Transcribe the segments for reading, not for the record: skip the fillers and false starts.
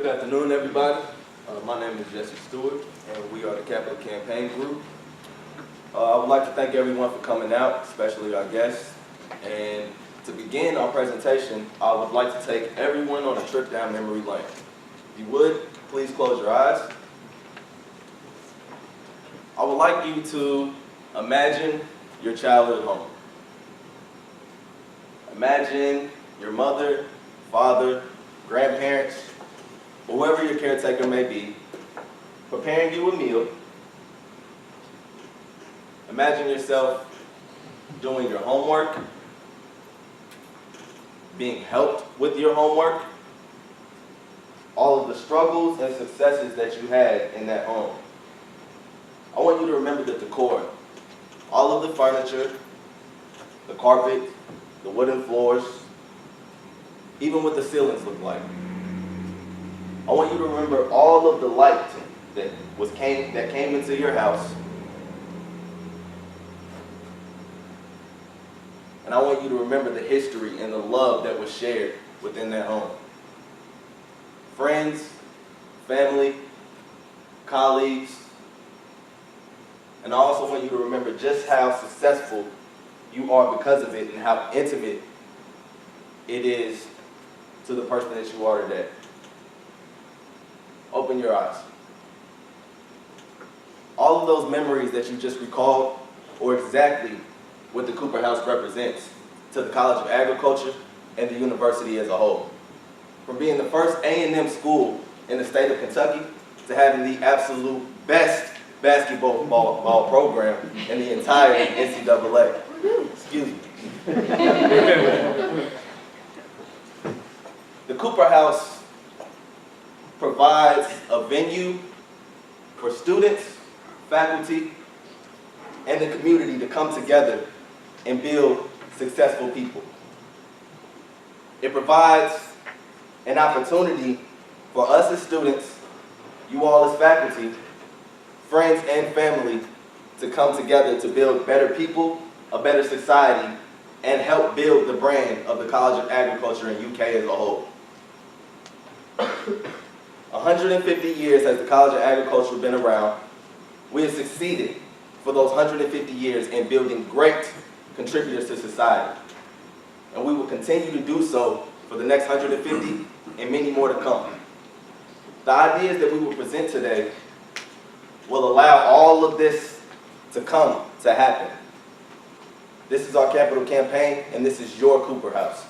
Good afternoon, everybody. My name is Jessie Stewart, and we are the Capital Campaign Group. I would like to thank everyone for coming out, especially our guests. And to begin our presentation, I would like to take everyone on a trip down memory lane. If you would, please close your eyes. I would like you to imagine your childhood home. Imagine your mother, father, grandparents, or whoever your caretaker may be, preparing you a meal. Imagine yourself doing your homework, being helped with your homework, all of the struggles and successes that you had in that home. I want you to remember the decor, all of the furniture, the carpet, the wooden floors, even what the ceilings look like. I want you to remember all of the light that came into your house. And I want you to remember the history and the love that was shared within that home. Friends, family, colleagues, and I also want you to remember just how successful you are because of it and how intimate it is to the person that you are today. Open your eyes. All of those memories that you just recalled are exactly what the Cooper House represents to the College of Agriculture and the university as a whole. From being the first A&M school in the state of Kentucky to having the absolute best basketball program in the entire NCAA. Excuse me. The Cooper House provides a venue for students, faculty, and the community to come together and build successful people. It provides an opportunity for us as students, you all as faculty, friends and family to come together to build better people, a better society, and help build the brand of the College of Agriculture in UK as a whole. 150 years has the College of Agriculture been around. We have succeeded for those 150 years in building great contributors to society. And we will continue to do so for the next 150 and many more to come. The ideas that we will present today will allow all of this to come to happen. This is our capital campaign, and this is your Cooper House.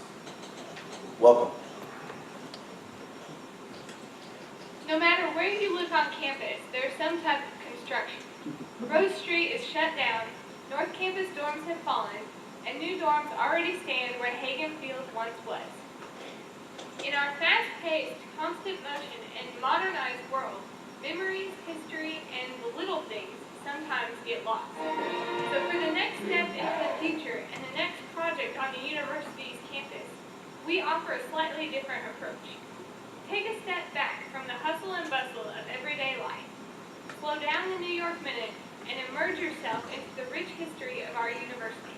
Welcome. No matter where you look on campus, there's some type of construction. Rose Street is shut down, North Campus dorms have fallen, and new dorms already stand where Hagen Field once was. In our fast-paced, constant motion, and modernized world, memories, history, and the little things sometimes get lost. So for the next step into the future and the next project on the university's campus, we offer a slightly different approach. Take a step back from the hustle and bustle of everyday life. Slow down the New York Minute and immerse yourself into the rich history of our university.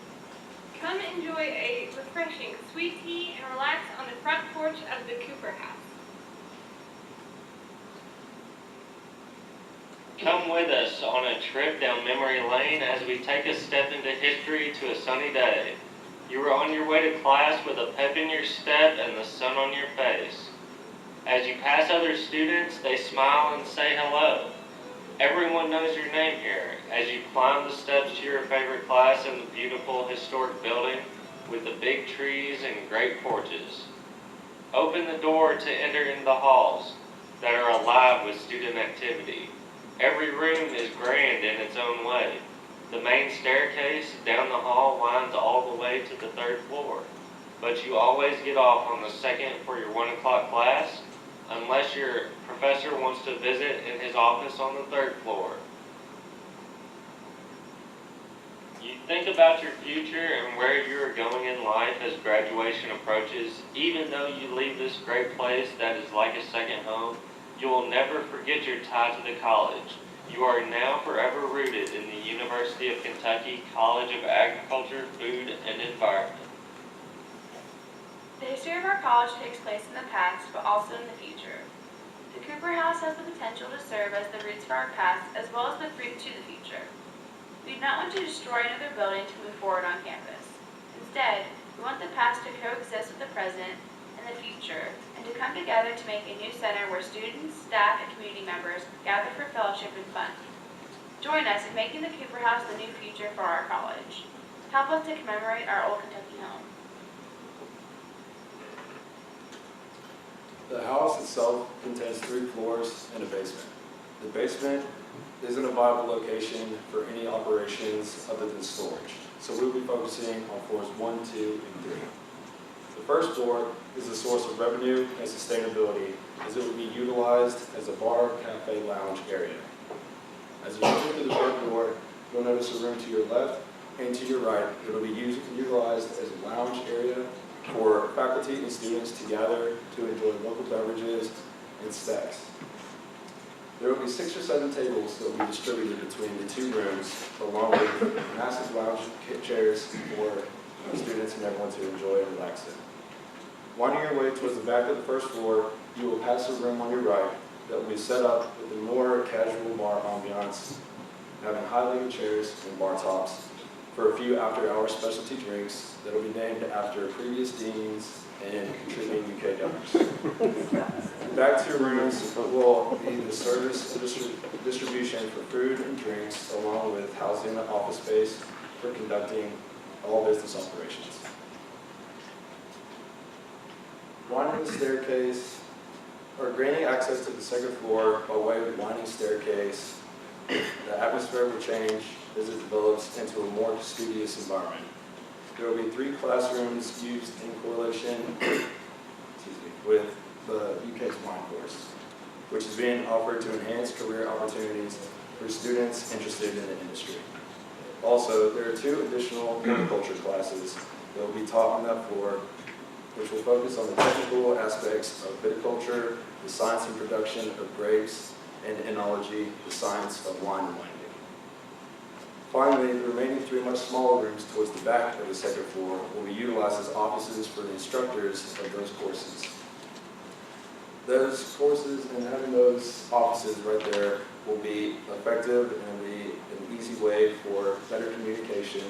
Come enjoy a refreshing sweet tea and relax on the front porch of the Cooper House. Come with us on a trip down memory lane as we take a step into history to a sunny day. You are on your way to class with a pep in your step and the sun on your face. As you pass other students, they smile and say hello. Everyone knows your name here as you climb the steps to your favorite class in the beautiful historic building with the big trees and great porches. Open the door to enter into the halls that are alive with student activity. Every room is grand in its own way. The main staircase down the hall winds all the way to the 3rd floor, but you always get off on the 2nd for your 1 o'clock class, unless your professor wants to visit in his office on the 3rd floor. You think about your future and where you are going in life as graduation approaches. Even though you leave this great place that is like a second home, you will never forget your tie to the college. You are now forever rooted in the University of Kentucky College of Agriculture, Food, and Environment. The history of our college takes place in the past, but also in the future. The Cooper House has the potential to serve as the roots for our past as well as the fruit to the future. We do not want to destroy another building to move forward on campus. Instead, we want the past to coexist with the present and the future, and to come together to make a new center where students, staff, and community members gather for fellowship and fun. Join us in making the Cooper House the new future for our college. Help us to commemorate our old Kentucky home. The house itself contains 3 floors and a basement. The basement isn't a viable location for any operations other than storage, so we'll be focusing on floors 1, 2, and 3. The first floor is a source of revenue and sustainability, as it will be utilized as a bar, cafe, lounge area. As you enter through the front door, you'll notice a room to your left and to your right. It will be utilized as a lounge area for faculty and students to gather to enjoy local beverages and snacks. There will be 6 or 7 tables that will be distributed between the 2 rooms, along with massive lounge chairs for students and everyone to enjoy and relax in. Winding your way towards the back of the first floor, you will pass a room on your right that will be set up with a more casual bar ambiance, having high-legged chairs and bar tops for a few after-hour specialty drinks that will be named after previous deans and contributing UK donors. Back to your rooms will be the service and distribution for food and drinks, along with housing and office space for conducting all business operations. Winding the staircase, or granting access to the second floor by way of the winding staircase, the atmosphere will change as it develops into a more studious environment. There will be 3 classrooms used in correlation with the UK's wine course, which is being offered to enhance career opportunities for students interested in the industry. Also, there are 2 additional horticulture classes that will be taught on that floor, which will focus on the technical aspects of viticulture, the science and production of grapes, and enology, the science of wine and winemaking. Finally, the remaining 3 much smaller rooms towards the back of the second floor will be utilized as offices for the instructors of those courses. Those courses and having those offices right there will be effective and will be an easy way for better communication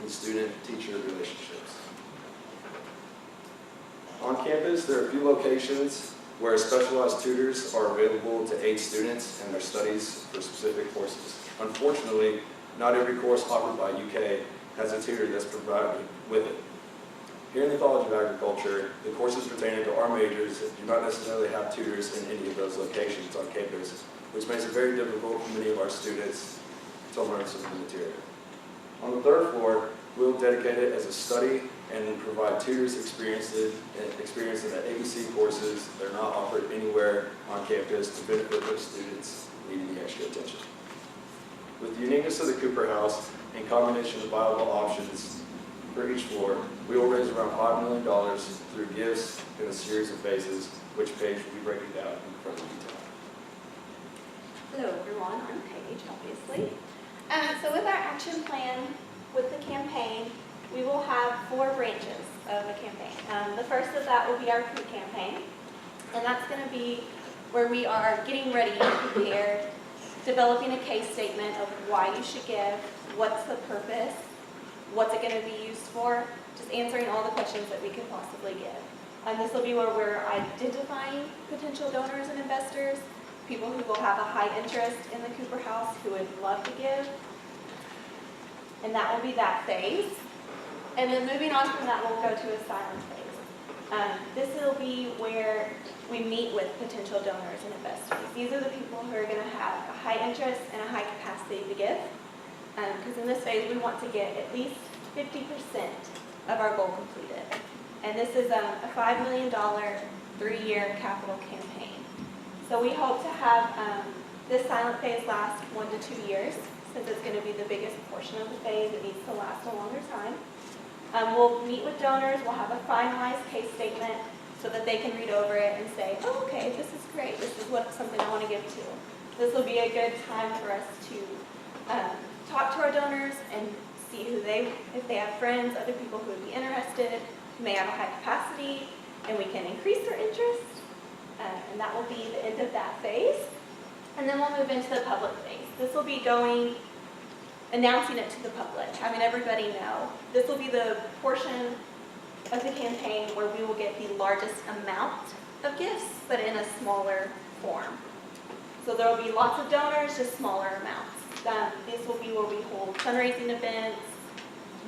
and student-teacher relationships. On campus, there are a few locations where specialized tutors are available to aid students in their studies for specific courses. Unfortunately, not every course offered by UK has a tutor that's provided with it. Here in the College of Agriculture, the courses pertaining to our majors do not necessarily have tutors in any of those locations on campus, which makes it very difficult for many of our students to learn some of the material. On the 3rd floor, we'll dedicate it as a study and provide tutors experienced in the AEC courses that are not offered anywhere on campus to benefit those students needing the extra attention. With the uniqueness of the Cooper House and combination of viable options for each floor, we will raise around $5 million through gifts in a series of phases, which Paige will be breaking down in further detail. Hello everyone, I'm Paige, obviously. So with our action plan, with the campaign, we will have 4 branches of the campaign. The first of that will be our food campaign, and that's going to be where we are getting ready and prepared, developing a case statement of why you should give, what's the purpose, what's it going to be used for, just answering all the questions that we could possibly give. And this will be where we're identifying potential donors and investors, people who will have a high interest in the Cooper House, who would love to give. And that will be that phase. And then moving on from that, we'll go to a silent phase. This will be where we meet with potential donors and investors. These are the people who are going to have a high interest and a high capacity to give. Because in this phase, we want to get at least 50% of our goal completed. And this is a $5 million, 3-year capital campaign. So we hope to have this silent phase last 1 to 2 years, since it's going to be the biggest portion of the phase. It needs to last a longer time. We'll meet with donors. We'll have a finalized case statement so that they can read over it and say, oh, okay, this is great. This is something I want to give to. This will be a good time for us to talk to our donors and see if they have friends, other people who would be interested, who may have a high capacity, and we can increase their interest, And that will be the end of that phase. And then we'll move into the public phase. This will be announcing it to the public, having everybody know. This will be the portion of the campaign where we will get the largest amount of gifts, but in a smaller form. So there will be lots of donors, just smaller amounts. This will be where we hold fundraising events,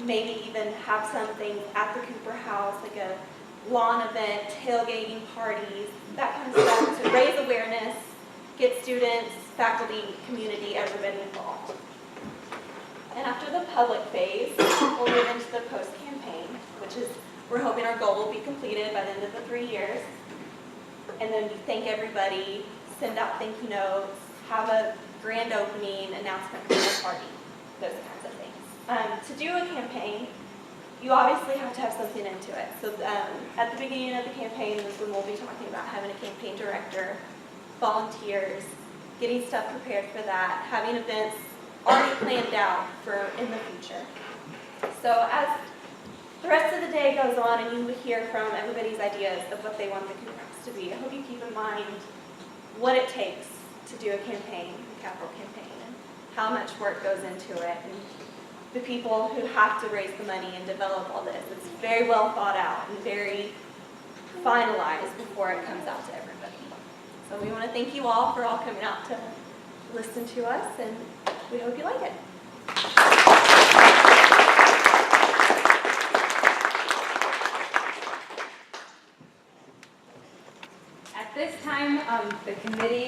maybe even have something at the Cooper House, like a lawn event, tailgating parties, that kind of stuff to raise awareness, get students, faculty, community, everybody involved. And after the public phase, we'll move into the post-campaign, which is, we're hoping our goal will be completed by the end of the 3 years. And then we thank everybody, send out thank you notes, have a grand opening, announcement for the party, those kinds of things. To do a campaign, you obviously have to have something into it. So at the beginning of the campaign is when we'll be talking about having a campaign director, volunteers, getting stuff prepared for that, having events already planned out for in the future. So as the rest of the day goes on and you hear from everybody's ideas of what they want the Cooper House to be, I hope you keep in mind what it takes to do a campaign, a capital campaign, and how much work goes into it, and the people who have to raise the money and develop all this. It's very well thought out and very finalized before it comes out to everybody. So we want to thank you all for all coming out to listen to us, and we hope you like it. At this time, the committee